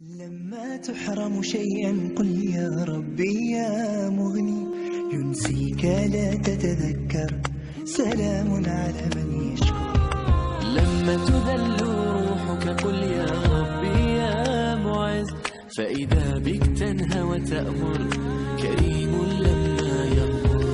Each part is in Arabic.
لما تحرم شيئا قل يا ربي يا مغني، ينسيك لا تتذكر، سلام على من يشكر. لما تذل روحك قل يا ربي يا معز، فإذا بك تنهى وتأمر، كريم لما يغفر.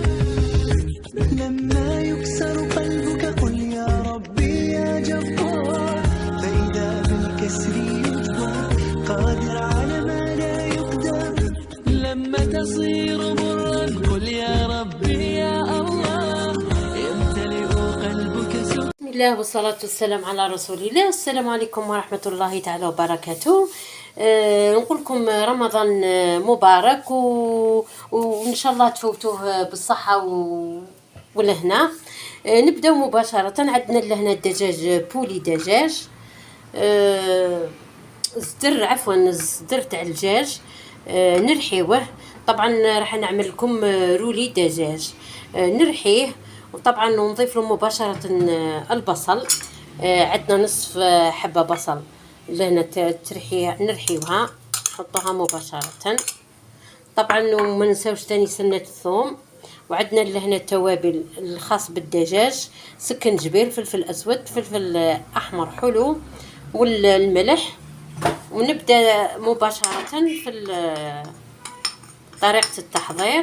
لما يكسر قلبك قل يا ربي يا جبار، فإذا بالكسر يجبر، قادر على ما لا يقدر. لما تصير مرا قل يا ربي يا الله، يمتلئ قلبك سرورا. بسم الله والصلاة والسلام على رسول الله. السلام عليكم ورحمة الله تعالى وبركاته. نقول لكم رمضان مبارك وإن شاء الله تفوتوه بالصحة والهنا. نبداو مباشرة. عندنا لهنا الدجاج بولي دجاج، الزدر تاع الدجاج نرحيوه. طبعا راح نعمل لكم رولي دجاج نرحيه، وطبعا نضيف له مباشرة البصل. عندنا نصف حبة بصل لهنا نرحيوها نحطوها مباشرة. طبعا وما ننساوش ثاني سنة الثوم. وعندنا لهنا التوابل الخاص بالدجاج، سكنجبير، فلفل اسود، فلفل احمر حلو، والملح. ونبدا مباشرة في طريقة التحضير.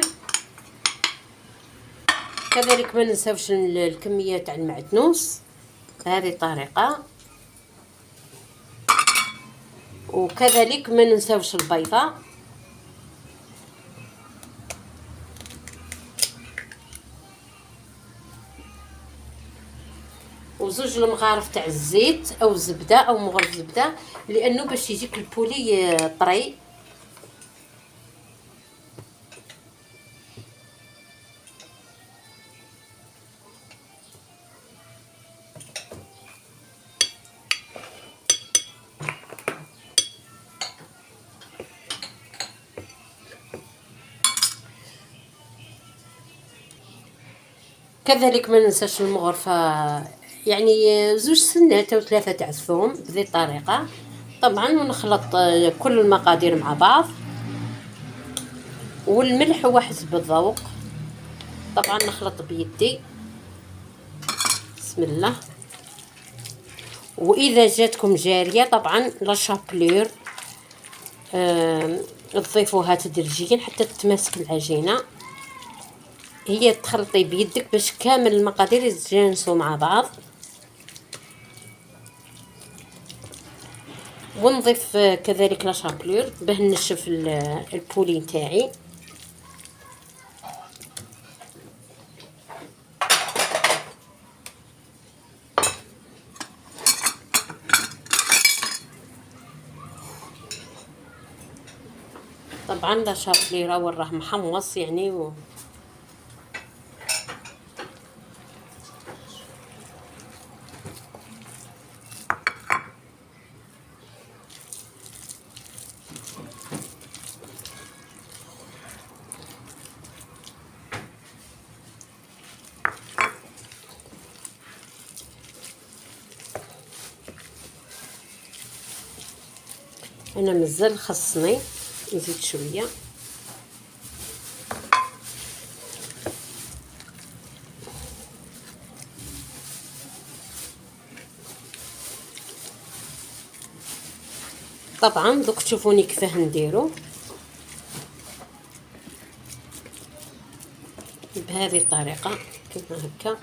كذلك ما ننساوش الكمية تاع المعدنوس بهذه الطريقة، وكذلك ما ننساوش البيضة. وزوج المغارف تاع الزيت او الزبده او مغرف زبده، لانه باش يجيك البولي طري. كذلك ما ننساش المغرفه، يعني زوج سنات او ثلاثه تاع الثوم بهذه الطريقه. طبعا ونخلط كل المقادير مع بعض، والملح هو حسب الذوق. طبعا نخلط بيدي بسم الله. واذا جاتكم جاريه طبعا لا شابلور تضيفوها تدريجيا حتى تتماسك العجينه. هي تخلطي بيدك باش كامل المقادير يتجانسوا مع بعض. ونضيف كذلك لا شابلور باه نشف البولي نتاعي. طبعا لا شابلور اول راه محمص يعني انا مازال خصني نزيد شويه. طبعا دوك تشوفوني كيفاه نديرو بهذه الطريقه كما هكا.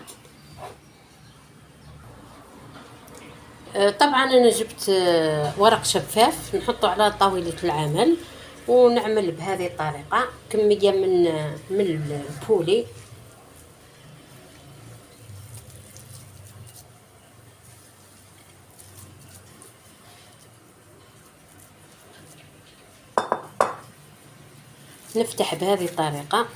طبعا انا جبت ورق شفاف نحطه على طاولة العمل، ونعمل بهذه الطريقة كمية من البولي. نفتح بهذه الطريقة.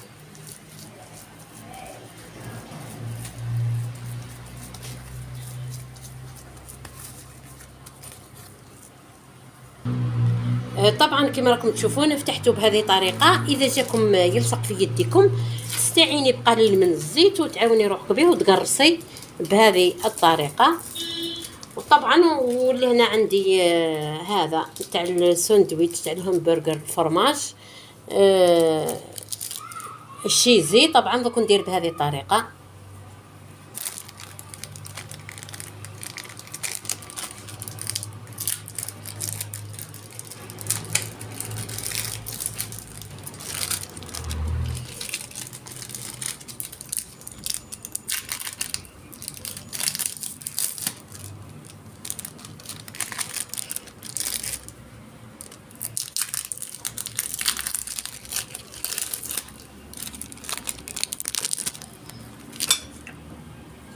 طبعا كما راكم تشوفون فتحته بهذه الطريقه. اذا جاكم يلصق في يدكم تستعيني بقليل من الزيت وتعاوني روحك به وتقرصي بهذه الطريقه. وطبعا واللي هنا عندي هذا تاع الساندويتش تاع الهمبرجر بالفرماج، الشيزي. طبعا دوك ندير بهذه الطريقه.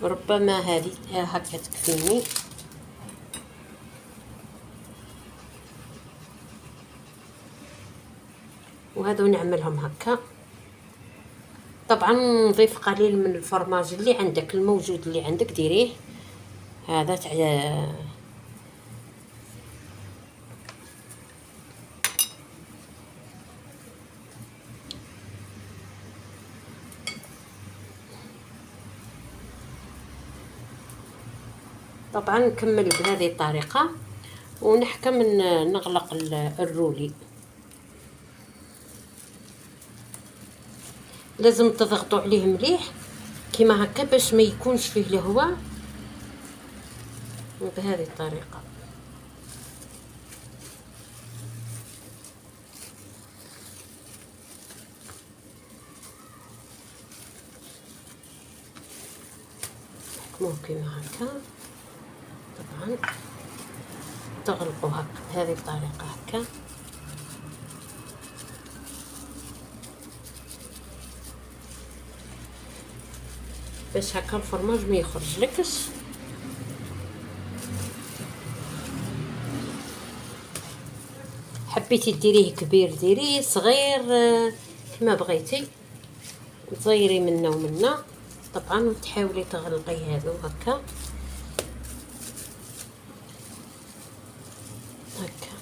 ربما هذه هكا تكفيني. وهذو نعملهم هكا. طبعا نضيف قليل من الفرماج اللي عندك، الموجود اللي عندك ديريه. هذا تاع طبعا نكمل بهذه الطريقه ونحكم نغلق الرولي. لازم تضغطوا عليه مليح كيما هكا باش ما يكونش فيه الهواء، بهذه الطريقه. نحكموه كيما هكا. طبعا تغلقوا هكا بهذه الطريقه هكا. باش هكا الفرماج ما يخرج لكش. حبيتي ديريه كبير ديريه، صغير كما بغيتي، تزيري منا ومنا. طبعا تحاولي تغلقي هذو هكا هكا.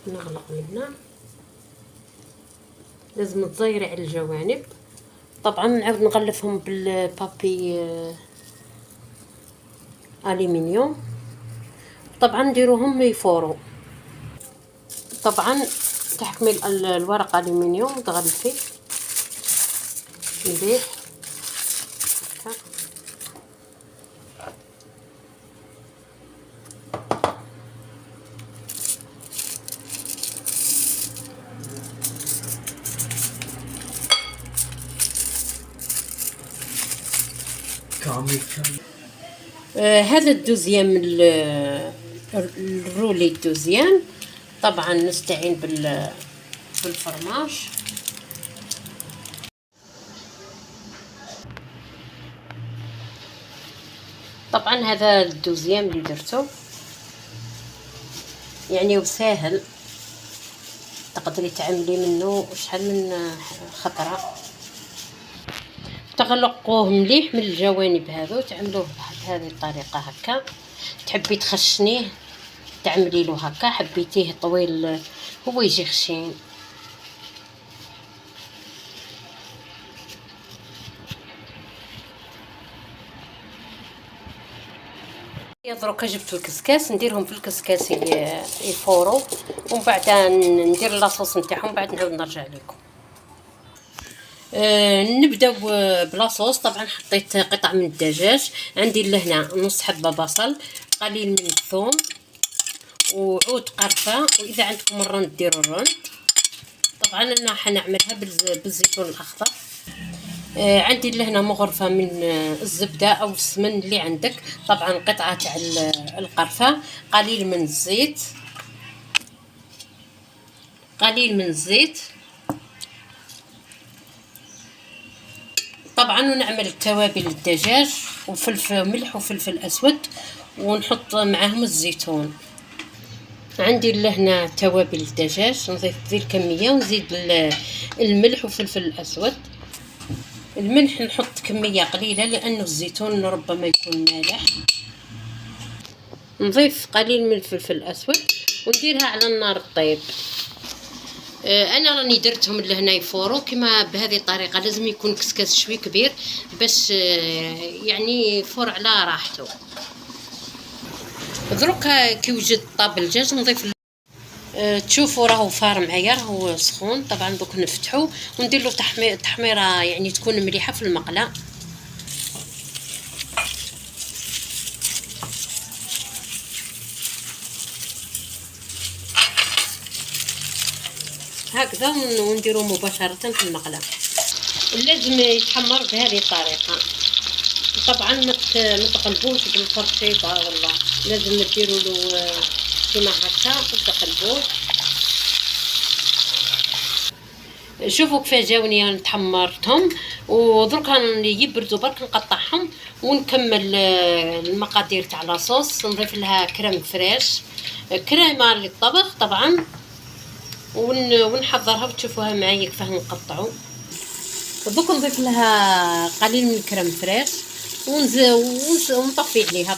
نغلق منا. لازم تزيري على الجوانب. طبعا نعاود نغلفهم بالبابي الومنيوم. طبعا نديروهم يفوروا. طبعا تحكمي الورق الومنيوم تغلفي مليح هكا. هذا الدوزيام الرولي الدوزيام. طبعا نستعين بالفرماج. طبعا هذا الدوزيام اللي درته يعني وسهل، تقدري تعملي منه شحال من خطره. تغلقوه مليح من الجوانب هذو، تعملوه بهذه الطريقه هكا. تحبي تخشنيه تعملي له هكا، حبيتيه طويل هو يجي خشين. دروكا جبت الكسكاس نديرهم في الكسكاس يفوروا، ومن بعد ندير لاصوص نتاعهم، بعد نعاود نرجع لكم. نبداو بلاصوص. طبعا حطيت قطع من الدجاج، عندي لهنا نص حبه بصل، قليل من الثوم، وعود قرفه، واذا عندكم الرند ديروا الرند. طبعا انا حنعملها بالزيتون الاخضر. عندي لهنا مغرفه من الزبده او السمن اللي عندك. طبعا قطعه تاع القرفه، قليل من الزيت، قليل من الزيت. طبعا ونعمل توابل الدجاج وفلفل ملح وفلفل اسود، ونحط معاهم الزيتون. عندي لهنا توابل الدجاج، نضيف ذي الكميه، ونزيد الملح وفلفل الاسود. الملح نحط كميه قليله لانه الزيتون ربما يكون مالح. نضيف قليل من الفلفل الاسود ونديرها على النار طيب. انا راني درتهم لهنا يفورو كما بهذه الطريقه. لازم يكون كسكاس شوي كبير باش يعني يفور على راحته. دروك كي وجد طاب الدجاج نضيف تشوفوا راهو فار معايا، راهو سخون. طبعا دوك نفتحو وندير له تحميره يعني تكون مليحه في المقله. هكذا ونديرو مباشره في المقله. لازم يتحمر بهذه الطريقه. طبعا ما تقلبوش بالفرشيطه والله، لازم نديروا له كيما هكا وتقلبوه. شوفوا كيف جاوني نتحمرتهم، ودرك يبردوا برك نقطعهم ونكمل المقادير تاع لاصوص. نضيف لها كريم فريش، كريمه للطبخ طبعا، ونحضرها وتشوفوها معايا كيفاه نقطعو. دوك نضيف لها قليل من الكريم فريش ونطفي عليها.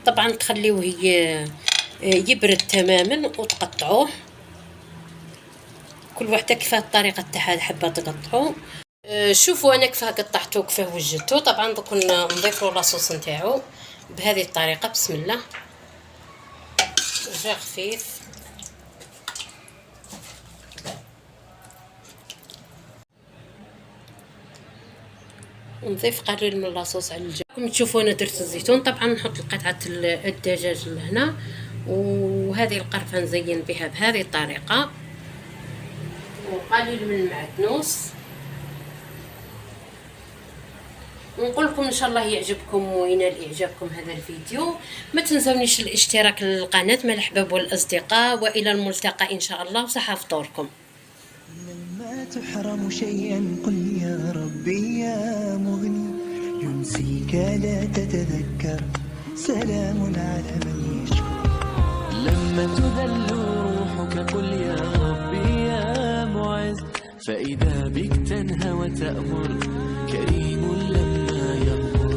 طبعا تخليوه يبرد تماما وتقطعوه كل وحده كيفاه الطريقه تاعها حابه تقطعو. شوفوا انا كيفاه قطعته كيفاه وجدته. طبعا دوك نضيف له لاصوص نتاعو بهذه الطريقه. بسم الله، جا خفيف. نضيف قليل من لاصوص على الدجاج. كما تشوفوا انا درت الزيتون. طبعا نحط قطعه الدجاج لهنا، وهذه القرفه نزين بها بهذه الطريقه، وقليل من المعدنوس. ونقول لكم ان شاء الله يعجبكم وينال اعجابكم هذا الفيديو. ما تنسونيش الاشتراك للقناه مع الاحباب والاصدقاء، والى الملتقى ان شاء الله، وصحه فطوركم. لما تحرم شيئا قل يا ربي يا مغني، ينسيك لا تتذكر، سلام على من يشكر. لما تذل روحك قل يا ربي يا معز، فإذا بك تنهى وتأمر، كريم لما يغفر.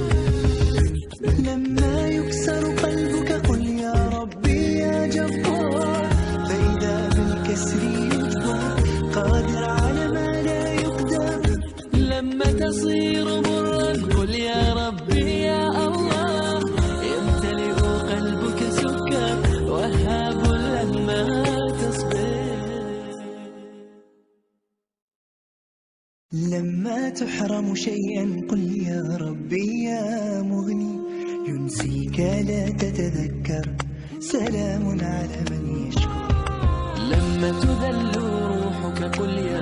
لما يكسر قلبك قل يا ربي يا جبار، فإذا بالكسر يجبر، قادر على ما لا يقدر. لما تصير مرا قل يا ربي يا الله، يمتلئ قلبك سكر، وهاب لما تصبر. لما تحرم شيئا قل يا ربي يا مغني، ينسيك لا تتذكر، سلام على من يشكر. لما تذل روحك قل يا